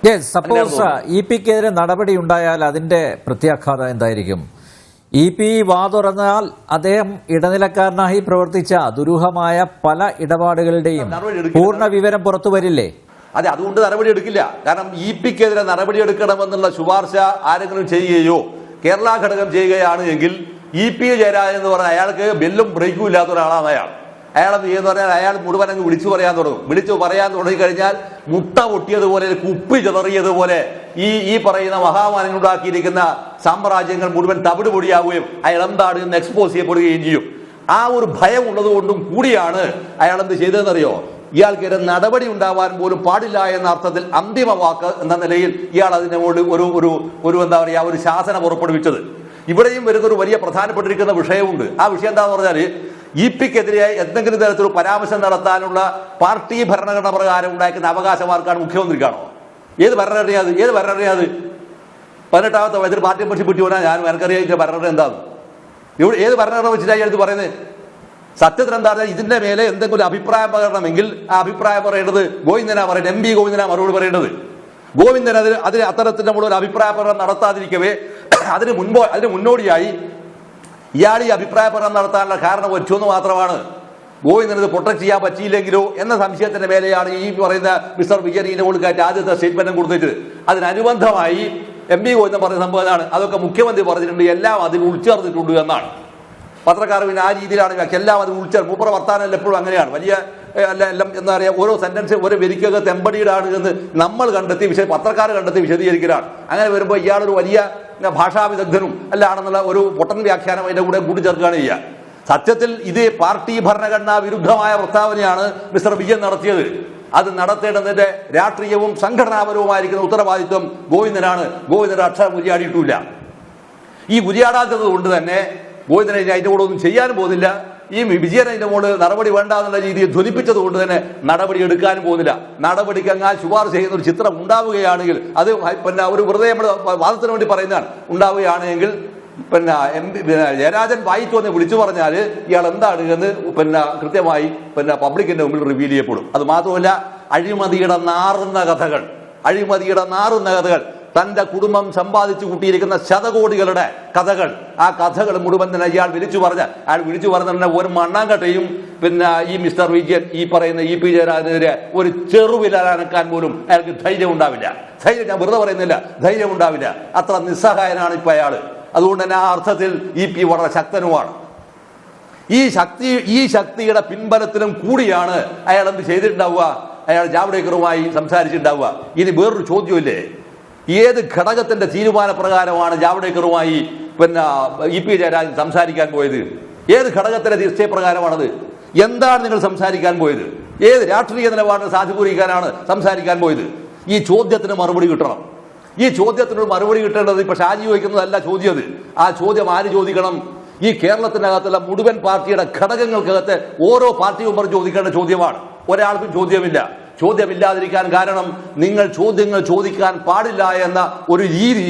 Suppose ഇപിക്കെതിരെ നടപടി ഉണ്ടായാൽ അതിന്റെ പ്രത്യാഘാതം എന്തായിരിക്കും? ഇപി വാ തുറന്നാൽ അദ്ദേഹം ഇടനിലക്കാരനായി പ്രവർത്തിച്ച ദുരൂഹമായ പല ഇടപാടുകളുടെയും പൂർണ്ണ വിവരം പുറത്തു വരില്ലേ? അതെ, അതുകൊണ്ട് നടപടി എടുക്കില്ല. കാരണം ഇപിക്കെതിരെ നടപടി എടുക്കണമെന്നുള്ള ശുപാർശ ആരെങ്കിലും ചെയ്യുകയോ കേരള ഘടകം ചെയ്യുകയാണ് എങ്കിൽ ഇപി ജയരാജൻ എന്ന് പറഞ്ഞാൽ അയാൾക്ക് ബെല്ലും ബ്രേക്കും ഇല്ലാത്ത ഒരാളാണ് അയാൾ എന്ന് പറഞ്ഞാൽ അയാൾ മുഴുവൻ അങ്ങ് വിളിച്ചു പറയാൻ തുടങ്ങും. വിളിച്ചു പറയാൻ തുടങ്ങിക്കഴിഞ്ഞാൽ മുട്ട പൊട്ടിയതുപോലെ കുപ്പി ചിതറിയതുപോലെ ഈ പറയുന്ന മഹാമാനുണ്ടാക്കിയിരിക്കുന്ന സാമ്രാജ്യങ്ങൾ മുഴുവൻ തവിട് പൊടിയാവുകയും അയാൾ എന്താണ് എന്ന് എക്സ്പോസ് ചെയ്യപ്പെടുകയും ചെയ്യും. ആ ഒരു ഭയം ഉള്ളത് കൊണ്ടും കൂടിയാണ് അയാൾ എന്ത് ചെയ്തതെന്നറിയോ? ഇയാൾക്കെതിരെ നടപടി ഉണ്ടാവാൻ പോലും പാടില്ല എന്ന അർത്ഥത്തിൽ അന്തിമ വാക്ക് എന്ന നിലയിൽ ഇയാൾ അതിന്റെ മുകളിൽ ഒരു എന്താ പറയുക ഒരു ശാസനം പുറപ്പെടുവിച്ചത്. ഇവിടെയും വരുന്നൊരു വലിയ പ്രധാനപ്പെട്ടിരിക്കുന്ന വിഷയമുണ്ട്. ആ വിഷയം എന്താന്ന് പറഞ്ഞാൽ ഇപിക്കെതിരെ എന്തെങ്കിലും തരത്തിലുള്ള പരാമർശം നടത്താനുള്ള പാർട്ടി ഭരണഘടന പ്രകാരം ഉണ്ടാക്കുന്ന അവകാശമാർക്കാണ് മുഖ്യമന്ത്രിക്കാണോ? ഏത് ഭരണഘടനയാണ്? 18ാമത്തെ വയസ്സിൽ പാർട്ടിയെ പറ്റി വിട്ടുപോനാ ഞാൻ എനിക്കറിയാം ഭരണഘടന എന്താണ്, ഏത് ഭരണഘടന വെച്ചിട്ടാണ് എടുത്ത് പറയുന്നത്? സത്യത്തിൽ എന്താ പറഞ്ഞാൽ ഇതിന്റെ മേലെ എന്തെങ്കിലും അഭിപ്രായം പറയണമെങ്കിൽ ആ അഭിപ്രായം പറയേണ്ടത് ഗോവിന്ദനാ പറയുന്നത്, MP ഗോവിന്ദനാ മറുപടി പറയേണ്ടത്. ഗോവിന്ദൻ അതിന് അത്തരത്തിന്റെ മുകളിൽ ഒരു അഭിപ്രായ പ്രകടനം നടത്താതിരിക്കവേ അതിന് മുന്നോടിയായി ഇയാൾ ഈ അഭിപ്രായ പ്രകടനം നടത്താനുള്ള കാരണം ഒറ്റൊന്ന് മാത്രമാണ്, ഗോവിന്ദന് ഇത് പ്രൊട്ടക്ട് ചെയ്യാൻ പറ്റിയില്ലെങ്കിലോ എന്ന സംശയത്തിന്റെ മേലെയാണ് ഈ പറയുന്ന മിസ്റ്റർ വിജയനെ കൊടുക്കാറ്റ് ആദ്യത്തെ സ്റ്റേറ്റ്മെന്റും കൊടുത്തിട്ട് അതിനനുബന്ധമായി MP ഗോവിന്ദൻ പറഞ്ഞ സംഭവമാണ്. അതൊക്കെ മുഖ്യമന്ത്രി പറഞ്ഞിട്ടുണ്ട്, എല്ലാം അതിൽ ഉൾച്ചേർന്നിട്ടുണ്ട് എന്നാണ്. പത്രക്കാർ പിന്നെ ആ രീതിയിലാണ് എല്ലാം അത് മൂപ്പറ വർത്താനം എപ്പോഴും അങ്ങനെയാണ്. വലിയ എല്ലാം എന്താ പറയുക, ഓരോ സെന്റൻസ് ഒരു വരിക്കകത്ത് എംബഡീഡാണ് എന്ന് നമ്മൾ കണ്ടെത്തി പത്രക്കാർ കണ്ടെത്തി വിശദീകരിക്കലാണ്. അങ്ങനെ വരുമ്പോൾ ഇയാളൊരു വലിയ ഭാഷാ വിദഗ്ധനും അല്ലാണെന്നുള്ള ഒരു പൊട്ടൻ വ്യാഖ്യാനം അതിന്റെ കൂടെ കൂട്ടിച്ചേർക്കുകയാണ് ചെയ്യുക. സത്യത്തിൽ ഇത് പാർട്ടി ഭരണഘടനാ വിരുദ്ധമായ പ്രസ്താവനയാണ് മിസ്റ്റർ വിജയൻ നടത്തിയത്. അത് നടത്തേണ്ടതിന്റെ രാഷ്ട്രീയവും സംഘടനാപരവുമായിരിക്കുന്ന ഉത്തരവാദിത്വം ഗോവിന്ദനാണ്. ഗോവിന്ദന്റെ അക്ഷരം ഉരിയാടിയിട്ടില്ല. ഈ ഉരിയാടാത്തത് കൊണ്ട് തന്നെ ഗോവിന്ദനെ അതിന്റെ കൂടെ ഒന്നും ചെയ്യാനും പോകുന്നില്ല. ഈ വിജയൻ അതിന്റെ മുകളിൽ നടപടി വേണ്ട എന്നുള്ള രീതിയിൽ ധ്വനിപ്പിച്ചത് കൊണ്ട് തന്നെ നടപടി എടുക്കാനും പോകുന്നില്ല. നടപടിക്ക് അങ്ങനെ ശുപാർശ ചെയ്യുന്ന ഒരു ചിത്രം ഉണ്ടാവുകയാണെങ്കിൽ അത് പിന്നെ ഒരു വെറുതെ നമ്മൾ വാദത്തിന് വേണ്ടി പറയുന്നതാണ്. ഉണ്ടാവുകയാണെങ്കിൽ പിന്നെ ജയരാജൻ വായിച്ചു എന്ന് വിളിച്ചു പറഞ്ഞാൽ ഇയാൾ എന്താണ് എന്ന് കൃത്യമായി പബ്ലിക്കിന്റെ മുമ്പിൽ റിവീൽ ചെയ്യപ്പെടും. അത് മാത്രമല്ല, അഴിമതിയുടെ നാറുന്ന കഥകൾ തന്റെ കുടുംബം സമ്പാദിച്ചു കൂട്ടിയിരിക്കുന്ന ശതകോടികളുടെ കഥകൾ, ആ കഥകൾ മുഴുവൻ തന്നെ അയാൾ വിളിച്ചു പറഞ്ഞ ഒരു മണ്ണാങ്കട്ടയും ഈ മിസ്റ്റർ വിജയൻ ഈ പറയുന്ന ഇ പി ജയരാജനെതിരെ ഒരു ചെറുവിലനക്കാൻ പോലും അയാൾക്ക് ധൈര്യം ഉണ്ടാവില്ല. ഞാൻ വെറുതെ പറയുന്നില്ല, ധൈര്യം ഉണ്ടാവില്ല. അത്ര നിസ്സഹായനാണ് ഇപ്പൊ അയാള്. അതുകൊണ്ട് തന്നെ ആ അർത്ഥത്തിൽ ഇ പി വളരെ ശക്തനുമാണ്. ഈ ശക്തിയുടെ പിൻബലത്തിലും കൂടിയാണ് അയാൾ എന്ത് ചെയ്തിട്ടുണ്ടാവുക? അയാൾ ജാവ്ദേക്കറുമായി സംസാരിച്ചിട്ടുണ്ടാവുക. ഇനി വേറൊരു ചോദ്യമില്ലേ, ഏത് ഘടകത്തിന്റെ തീരുമാനപ്രകാരമാണ് ജാവ്ദേക്കറുമായി ഇ പി ജയരാജൻ സംസാരിക്കാൻ പോയത്? ഏത് ഘടകത്തിന്റെ നിശ്ചയപ്രകാരമാണത്? എന്താണ് നിങ്ങൾ സംസാരിക്കാൻ പോയത്? ഏത് രാഷ്ട്രീയ നിലപാടിനെ സാധൂകരിക്കാനാണ് സംസാരിക്കാൻ പോയത്? ഈ ചോദ്യത്തിന് മറുപടി കിട്ടണം. ഈ ചോദ്യത്തിനൊരു മറുപടി കിട്ടേണ്ടത് ഇപ്പൊ ഷാജി ചോദിക്കുന്നതല്ല ചോദ്യം. അത് ആ ചോദ്യം ആര് ചോദിക്കണം? ഈ കേരളത്തിനകത്തുള്ള മുഴുവൻ പാർട്ടിയുടെ ഘടകങ്ങൾക്കകത്ത് ഓരോ പാർട്ടി മെമ്പർ ചോദിക്കേണ്ട ചോദ്യമാണ്. ഒരാൾക്കും ചോദ്യമില്ലാതിരിക്കാൻ കാരണം നിങ്ങൾ ചോദ്യങ്ങൾ ചോദിക്കാൻ പാടില്ല എന്ന ഒരു രീതി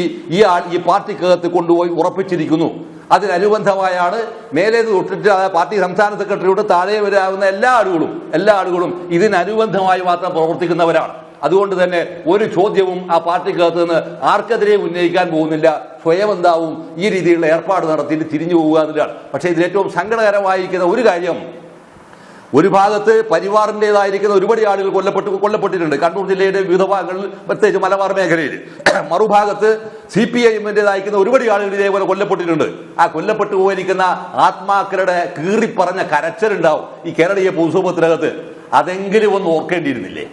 ഈ പാർട്ടിക്കകത്ത് കൊണ്ടുപോയി ഉറപ്പിച്ചിരിക്കുന്നു. അതിനനുബന്ധമായാണ് മേലേത് തൊട്ടിട്ട് പാർട്ടി സംസ്ഥാന സെക്രട്ടറിയോട് താഴെ വരാവുന്ന എല്ലാ ആളുകളും ഇതിനനുബന്ധമായി മാത്രം പ്രവർത്തിക്കുന്നവരാണ്. അതുകൊണ്ട് തന്നെ ഒരു ചോദ്യവും ആ പാർട്ടിക്കകത്ത് നിന്ന് ആർക്കെതിരെ ഉന്നയിക്കാൻ പോകുന്നില്ല. സ്വയം എന്താവും ഈ രീതിയിലുള്ള ഏർപ്പാട് നടത്തിയിട്ട് തിരിഞ്ഞു പോവുക എന്നതാണ്. പക്ഷേ ഇതിൽ ഏറ്റവും സങ്കടകരമായിരിക്കുന്ന ഒരു കാര്യം, ഒരു ഭാഗത്ത് പരിവാറിൻ്റെതായിരിക്കുന്ന ഒരുപാട് ആളുകൾ കൊല്ലപ്പെട്ടിട്ടുണ്ട് കണ്ണൂർ ജില്ലയുടെ വിവിധ ഭാഗങ്ങളിൽ, പ്രത്യേകിച്ച് മലബാർ മേഖലയിൽ. മറുഭാഗത്ത് CPIM-ൻ്റെതായിരിക്കുന്ന ഒരുപാട് ആളുകൾ ഇതേപോലെ കൊല്ലപ്പെട്ടിട്ടുണ്ട്. ആ കൊല്ലപ്പെട്ടു പോയിരിക്കുന്ന ആത്മാക്കളുടെ കീറിപ്പറഞ്ഞ കരച്ചിലുണ്ടാവും ഈ കേരളീയ പൊതുസമൂഹത്തിനകത്ത്. അതെങ്കിലും ഒന്ന് ഓർക്കേണ്ടിയിരുന്നില്ലേ?